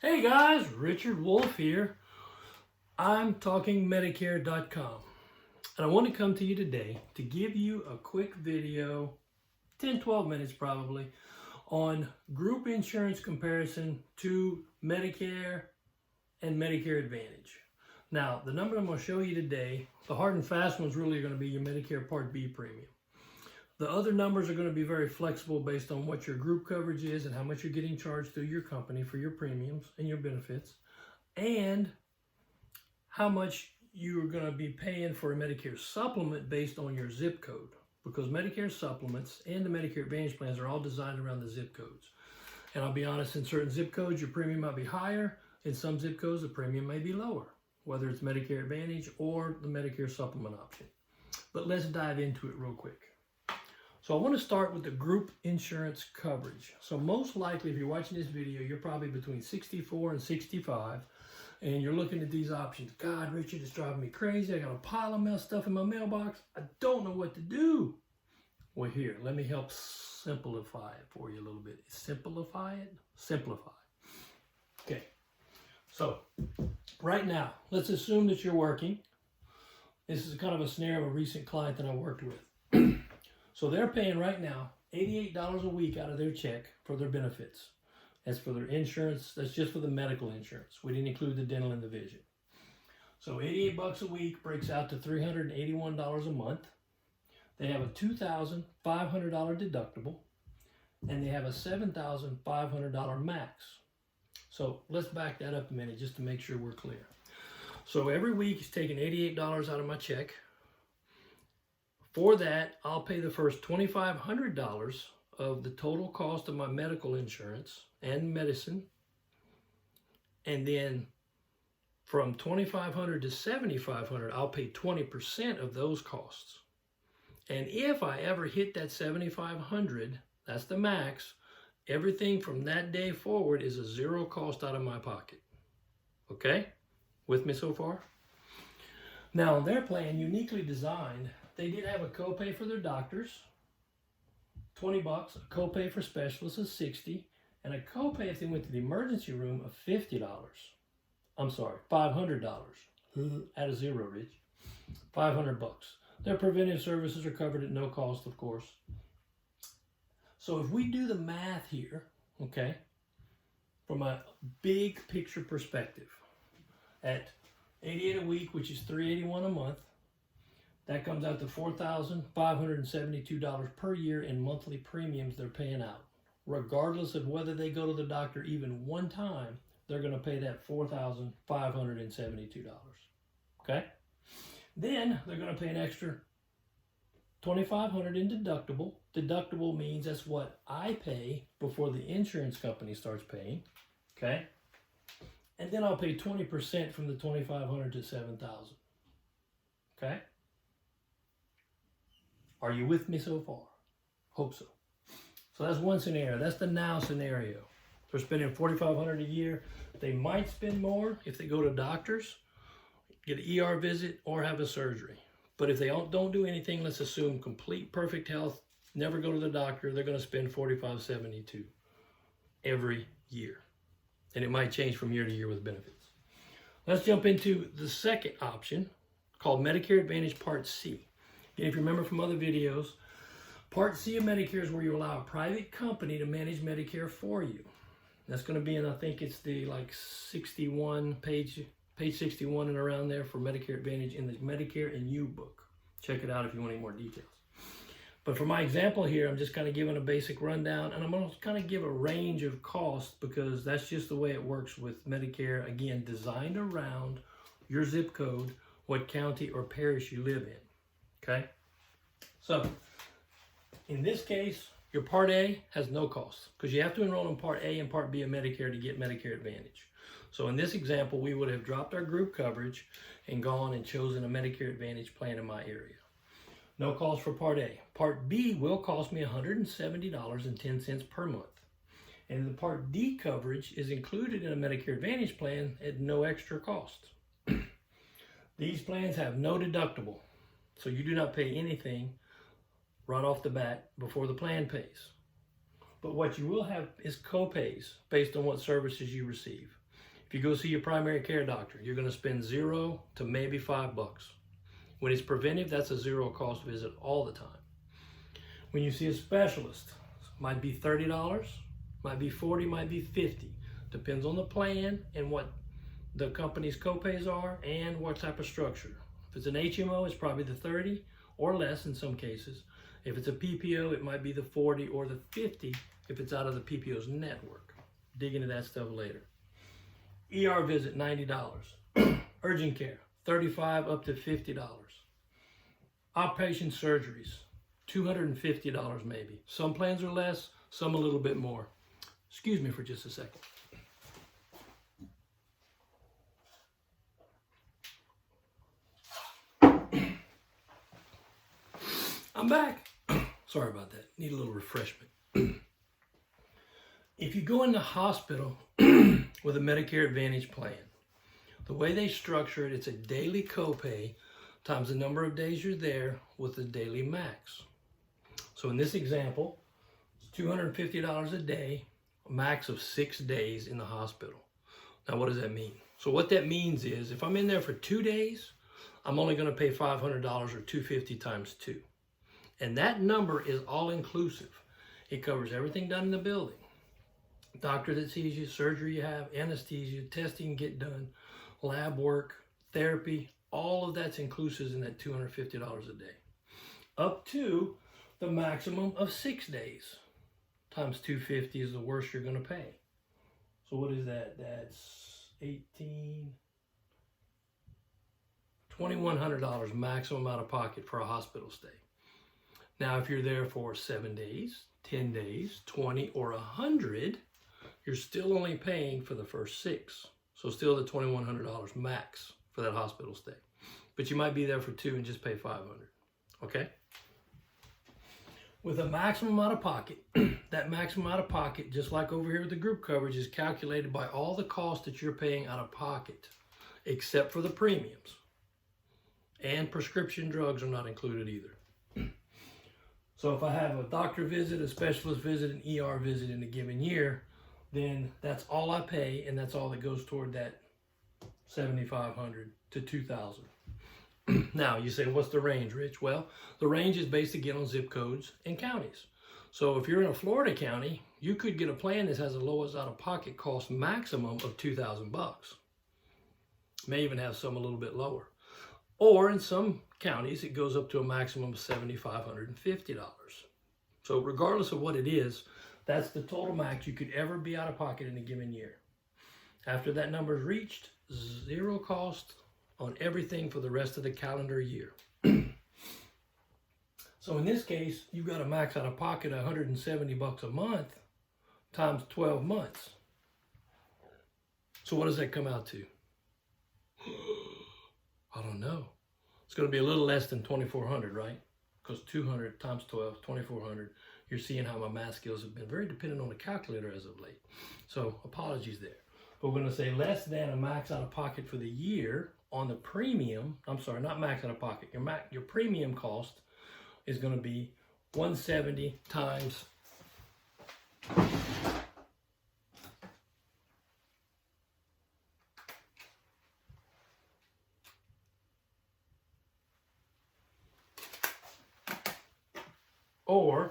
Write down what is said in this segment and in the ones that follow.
Hey guys, Richard Wolf here. I'm talking Medicare.com, and I want to come to you today to give you a quick video, 10-12 minutes probably, on group insurance comparison to Medicare and Medicare Advantage. Now, the number I'm going to show you today, the hard and fast one's really going to be your Medicare Part B premium. The other numbers are going to be very flexible based on what your group coverage is and how much you're getting charged through your company for your premiums and your benefits, and how much you're going to be paying for a Medicare supplement based on your zip code, because Medicare supplements and the Medicare Advantage plans are all designed around the zip codes. And I'll be honest, in certain zip codes, your premium might be higher. In some zip codes, the premium may be lower, whether it's Medicare Advantage or the Medicare supplement option. But let's dive into it real quick. So I want to start with the group insurance coverage. So most likely, if you're watching this video, you're probably between 64 and 65, and you're looking at these options. God, Richard, it's driving me crazy. I got a pile of stuff in my mailbox. I don't know what to do. Well, here, let me help simplify it for you a little bit. Simplify it? Simplify. Okay. So right now, let's assume that you're working. This is kind of a scenario of a recent client that I worked with. So they're paying right now $88 a week out of their check for their benefits. That's for their insurance. That's just for the medical insurance. We didn't include the dental and the vision. So 88 bucks a week breaks out to $381 a month. They have a $2,500 deductible, and they have a $7,500 max. So let's back that up a minute just to make sure we're clear. So every week he's taking $88 out of my check. For that, I'll pay the first $2,500 of the total cost of my medical insurance and medicine. And then from $2,500 to $7,500, I'll pay 20% of those costs. And if I ever hit that $7,500, that's the max, everything from that day forward is a zero cost out of my pocket. Okay? With me so far? Now, their plan, uniquely designed, they did have a copay for their doctors, $20, a copay for specialists of $60, and a copay if they went to the emergency room of $50. I'm sorry, $500. Add a zero, Rich. $500. Their preventive services are covered at no cost, of course. So if we do the math here, okay, from a big picture perspective, at 88 a week, which is $381 a month, that comes out to $4,572 per year in monthly premiums they're paying out. Regardless of whether they go to the doctor even one time, they're going to pay that $4,572. Okay? Then they're going to pay an extra $2,500 in deductible. Deductible means that's what I pay before the insurance company starts paying. Okay? And then I'll pay 20% from the $2,500 to $7,000. Okay? Are you with me so far? Hope so. So that's one scenario. That's the now scenario. They're spending $4,500 a year. They might spend more if they go to doctors, get an ER visit, or have a surgery. But if they don't do anything, let's assume complete perfect health, never go to the doctor, they're going to spend $4,572 every year. And it might change from year to year with benefits. Let's jump into the second option called Medicare Advantage Part C. And if you remember from other videos, Part C of Medicare is where you allow a private company to manage Medicare for you. That's going to be in, I think it's the like 61 page 61 and around there for Medicare Advantage in the Medicare and You book. Check it out if you want any more details. But for my example here, I'm just kind of giving a basic rundown, and I'm going to kind of give a range of costs because that's just the way it works with Medicare. Again, designed around your zip code, what county or parish you live in. Okay? So, in this case, your Part A has no cost because you have to enroll in Part A and Part B of Medicare to get Medicare Advantage. So in this example, we would have dropped our group coverage and gone and chosen a Medicare Advantage plan in my area. No cost for Part A. Part B will cost me $170.10 per month. And the Part D coverage is included in a Medicare Advantage plan at no extra cost. These plans have no deductible, so you do not pay anything right off the bat before the plan pays. But what you will have is co-pays based on what services you receive. If you go see your primary care doctor, you're going to spend $0 to maybe $5. When it's preventive, that's a zero cost visit all the time. When you see a specialist, might be $30, might be $40, might be $50. Depends on the plan and what the company's copays are and what type of structure. If it's an HMO, it's probably the 30 or less in some cases. If it's a PPO, it might be the 40 or the 50 if it's out of the PPO's network. Dig into that stuff later. ER visit, $90. Urgent care, $35 up to $50. Outpatient surgeries, $250 maybe. Some plans are less, some a little bit more. Excuse me for just a second. I'm back. Sorry about that. Need a little refreshment. If you go in the hospital with a Medicare Advantage plan, the way they structure it, it's a daily copay times the number of days you're there with the daily max. So in this example, it's $250 a day, a max of 6 days in the hospital. Now, what does that mean? So what that means is if I'm in there for 2 days, I'm only going to pay $500 or $250 times 2. And that number is all inclusive. It covers everything done in the building. Doctor that sees you, surgery you have, anesthesia, testing get done, lab work, therapy, all of that's inclusive in that $250 a day. Up to the maximum of 6 days. Times 250 is the worst you're going to pay. So what is that? That's $2,100 maximum out of pocket for a hospital stay. Now, if you're there for 7 days, 10 days, 20, or 100, you're still only paying for the first 6. So still the $2,100 max for that hospital stay. But you might be there for 2 and just pay $500. Okay? With a maximum out of pocket, that maximum out of pocket, just like over here with the group coverage, is calculated by all the costs that you're paying out of pocket, except for the premiums. And prescription drugs are not included either. So if I have a doctor visit, a specialist visit, an ER visit in a given year, then that's all I pay, and that's all that goes toward that $7,500 to $2,000. Now, you say, what's the range, Rich? Well, the range is based again on zip codes and counties. So if you're in a Florida county, you could get a plan that has the lowest out-of-pocket cost maximum of $2,000. May even have some a little bit lower. Or in some counties, it goes up to a maximum of $7,550. So regardless of what it is, that's the total max you could ever be out of pocket in a given year. After that number is reached, zero cost on everything for the rest of the calendar year. So in this case, you've got a max out of pocket $170 a month times 12 months. So what does that come out to? I don't know. It's going to be a little less than $2,400, right? Because 200 times 12, $2,400. You're seeing how my math skills have been very dependent on the calculator as of late. So apologies there. But we're going to say less than a max out of pocket for the year on the premium. I'm sorry, not max out of pocket. Your premium cost is going to be $170 times or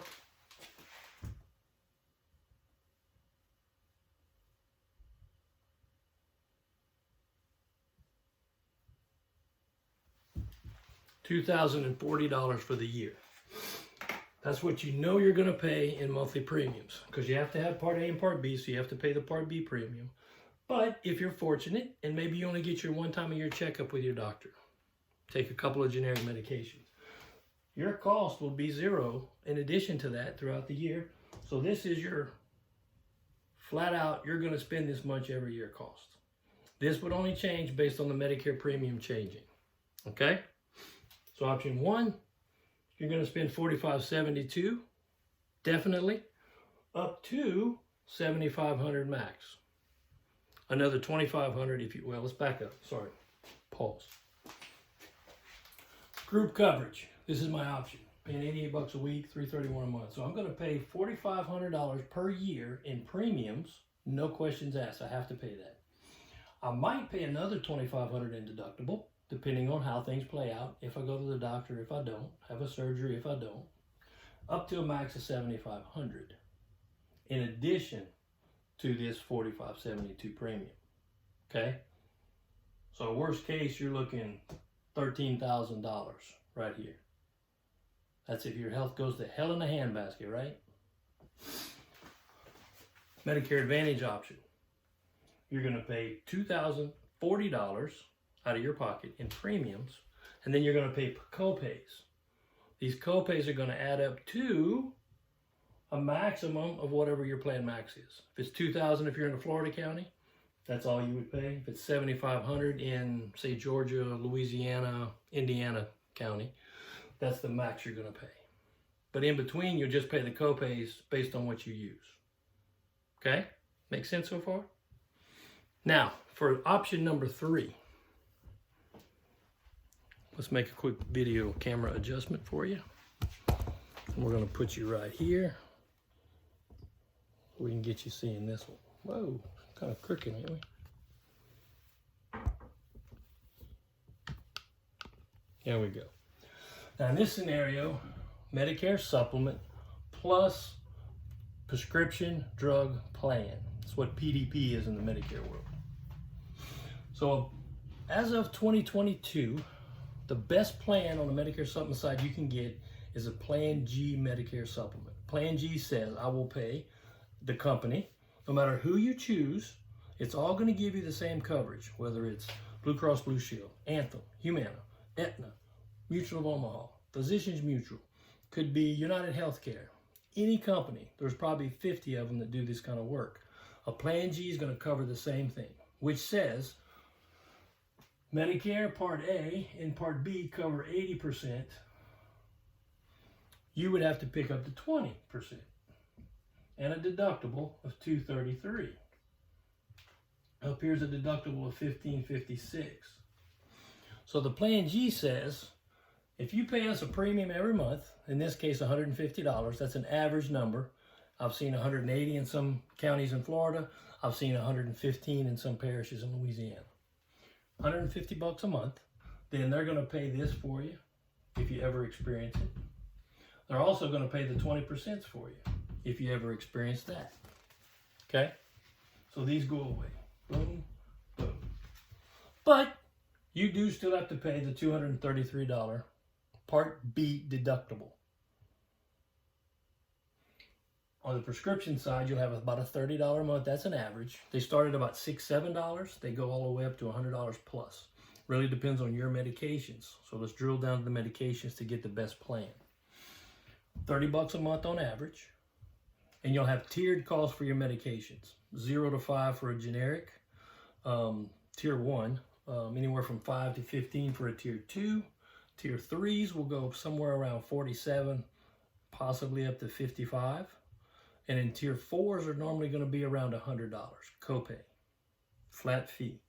$2,040 for the year. That's what you know you're going to pay in monthly premiums, because you have to have Part A and Part B, so you have to pay the Part B premium. But if you're fortunate, and maybe you only get your one time a year checkup with your doctor, take a couple of generic medications, your cost will be zero in addition to that throughout the year. So this is your flat out, you're going to spend this much every year cost. This would only change based on the Medicare premium changing. Okay? So option 1, you're going to spend $4,572, definitely, up to $7,500 max. Another $2,500 if you, well, let's back up. Sorry, pause. Group coverage. This is my option. Paying $88 a week, $331 a month. So I'm going to pay $4,500 per year in premiums. No questions asked. I have to pay that. I might pay another $2,500 in deductible, depending on how things play out. If I go to the doctor, if I don't, have a surgery, if I don't, up to a max of $7,500. In addition to this $4,572 premium. Okay? So worst case, you're looking $13,000 right here. That's if your health goes to hell in a handbasket, right? Medicare Advantage option. You're going to pay $2,040 out of your pocket in premiums, and then you're going to pay co-pays. These co-pays are going to add up to a maximum of whatever your plan max is. If it's $2,000 if you're in a Florida county, that's all you would pay. If it's $7,500 in, say, Georgia, Louisiana, Indiana county, that's the max you're going to pay. But in between, you'll just pay the co-pays based on what you use. Okay? Make sense so far? Now, for option number 3, let's make a quick video camera adjustment for you. And we're going to put you right here. We can get you seeing this one. Whoa, kind of crooked, ain't we? There we go. Now in this scenario, Medicare Supplement plus prescription drug plan. That's what PDP is in the Medicare world. So as of 2022, the best plan on the Medicare Supplement side you can get is a Plan G Medicare Supplement. Plan G says, I will pay the company, no matter who you choose, it's all going to give you the same coverage, whether it's Blue Cross Blue Shield, Anthem, Humana, Aetna, Mutual of Omaha, Physicians Mutual, could be United Healthcare, any company. There's probably 50 of them that do this kind of work. A Plan G is going to cover the same thing, which says Medicare Part A and Part B cover 80%. You would have to pick up to 20%. And a deductible of $233. Up here's a deductible of $1,556. So the Plan G says, if you pay us a premium every month, in this case $150, that's an average number. I've seen 180 in some counties in Florida. I've seen 115 in some parishes in Louisiana. 150 bucks a month. Then they're going to pay this for you if you ever experience it. They're also going to pay the 20% for you if you ever experience that. Okay? So these go away. Boom, boom. But you do still have to pay the $233 Part B deductible. On the prescription side, you'll have about a $30 a month. That's an average. They start at about $6, $7. They go all the way up to $100 plus. Really depends on your medications. So let's drill down to the medications to get the best plan. 30 bucks a month on average. And you'll have tiered costs for your medications. 0 to 5 for a generic, tier 1, anywhere from 5 to 15 for a tier 2. Tier 3s will go somewhere around 47, possibly up to 55. And in tier 4s are normally going to be around $100 copay, flat fee.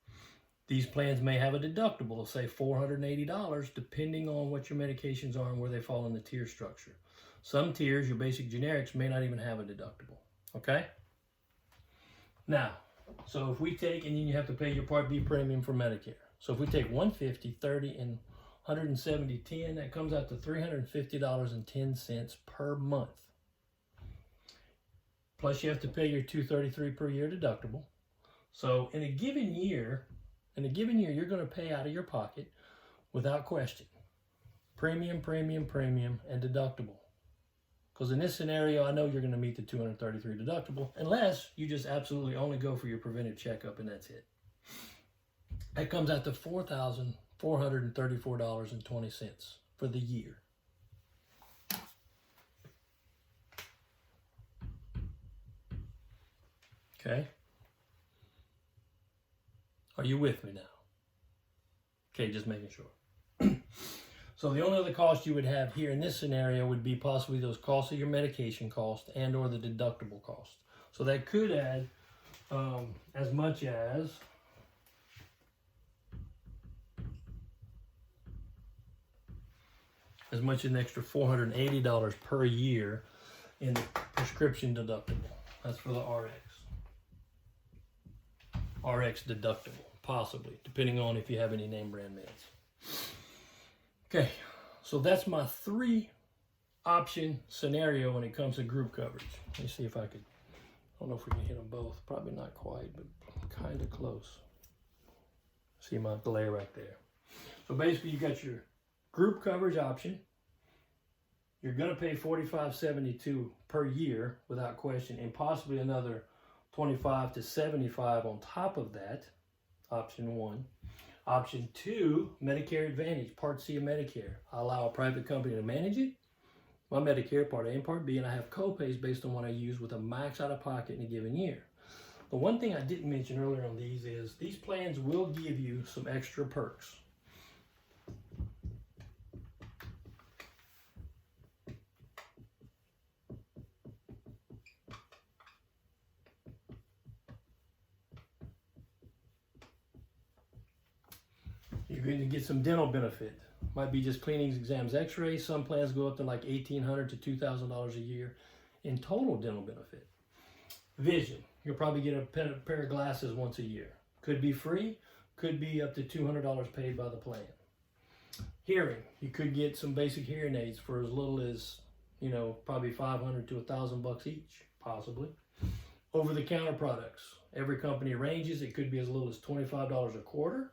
These plans may have a deductible of say $480 depending on what your medications are and where they fall in the tier structure. Some tiers, your basic generics, may not even have a deductible, okay? Now, so if we take, and then you have to pay your Part B premium for Medicare. So if we take 150, 30, and 170, 10, that comes out to $350.10 per month. Plus you have to pay your $233 per year deductible. So in a given year, you're going to pay out of your pocket without question. Premium, premium, premium, and deductible. Because in this scenario, I know you're going to meet the $233 deductible, unless you just absolutely only go for your preventive checkup and that's it. That comes out to $4,434.20 for the year. Okay? Are you with me now? Okay, just making sure. So the only other cost you would have here in this scenario would be possibly those costs of your medication cost and or the deductible cost. So that could add as much as an extra $480 per year in the prescription deductible. That's for the RX deductible possibly, depending on if you have any name brand meds. Okay, so that's my 3 option scenario when it comes to group coverage. Let me see if I could, I don't know if we can hit them both. Probably not quite, but kind of close. See my glare right there. So basically you got your group coverage option. You're going to pay $45.72 per year without question, and possibly another $25 to $75 on top of that. Option 1. Option 2, Medicare Advantage, Part C of Medicare. I allow a private company to manage it. My Medicare Part A and Part B, and I have co-pays based on what I use with a max out of pocket in a given year. The one thing I didn't mention earlier on these is these plans will give you some extra perks. You're going to get some dental benefit. Might be just cleanings, exams, x-rays. Some plans go up to like $1,800 to $2,000 a year in total dental benefit. Vision. You'll probably get a pair of glasses once a year. Could be free, could be up to $200 paid by the plan. Hearing. You could get some basic hearing aids for as little as, probably $500 to $1,000 each, possibly. Over-the-counter products. Every company ranges. It could be as little as $25 a quarter.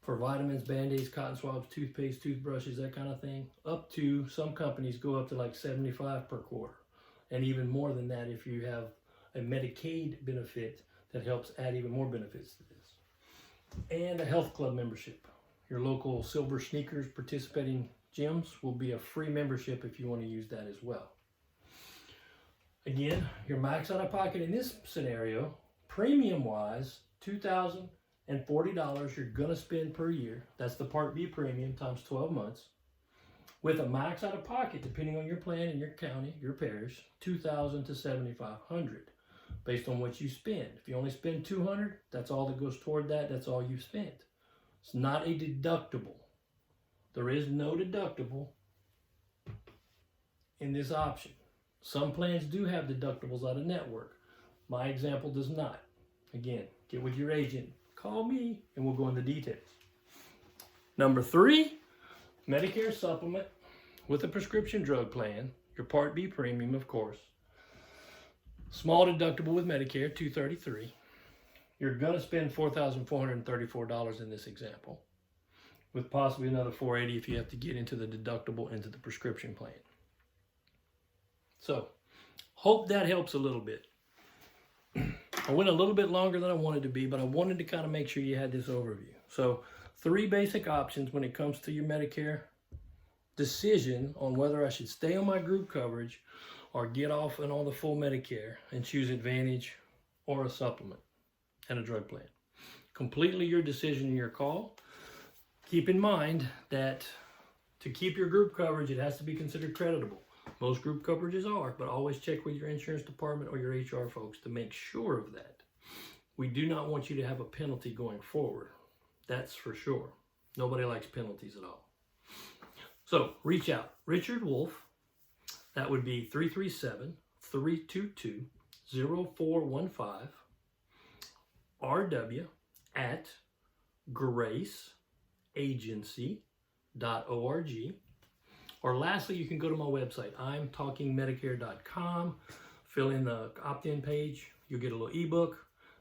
For vitamins, Band-Aids, cotton swabs, toothpaste, toothbrushes, that kind of thing, up to, some companies go up to like $75 per quarter. And even more than that if you have a Medicaid benefit that helps add even more benefits to this. And a health club membership. Your local Silver Sneakers participating gyms will be a free membership if you want to use that as well. Again, your max out of pocket in this scenario, premium-wise, $2,040 you're going to spend per year. That's the Part B premium times 12 months. With a max out of pocket, depending on your plan and your county, your parish, $2,000 to $7,500 based on what you spend. If you only spend $200, that's all that goes toward that. That's all you've spent. It's not a deductible. There is no deductible in this option. Some plans do have deductibles out of network. My example does not. Again, get with your agent. Call me and we'll go into details. Number 3, Medicare Supplement with a prescription drug plan. Your Part B premium, of course. Small deductible with Medicare, $233. You're going to spend $4,434 in this example, with possibly another $480 if you have to get into the deductible into the prescription plan. So, hope that helps a little bit. I went a little bit longer than I wanted to be, but I wanted to kind of make sure you had this overview. So, 3 basic options when it comes to your Medicare decision on whether I should stay on my group coverage or get off and on the full Medicare and choose Advantage or a supplement and a drug plan. Completely your decision and your call. Keep in mind that to keep your group coverage, it has to be considered creditable. Most group coverages are, but always check with your insurance department or your HR folks to make sure of that. We do not want you to have a penalty going forward. That's for sure. Nobody likes penalties at all. So reach out. Richard Wolf, that would be 337-322-0415, rw@graceagency.org. Or lastly, you can go to my website, imtalkingmedicare.com, fill in the opt-in page, you'll get a little ebook,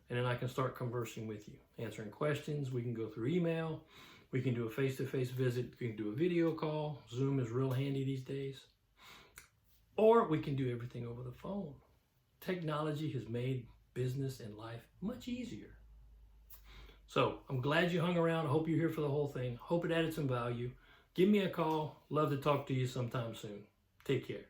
and then I can start conversing with you, answering questions. We can go through email, we can do a face-to-face visit, we can do a video call. Zoom is real handy these days. Or we can do everything over the phone. Technology has made business and life much easier. So I'm glad you hung around. I hope you're here for the whole thing. Hope it added some value. Give me a call. Love to talk to you sometime soon. Take care.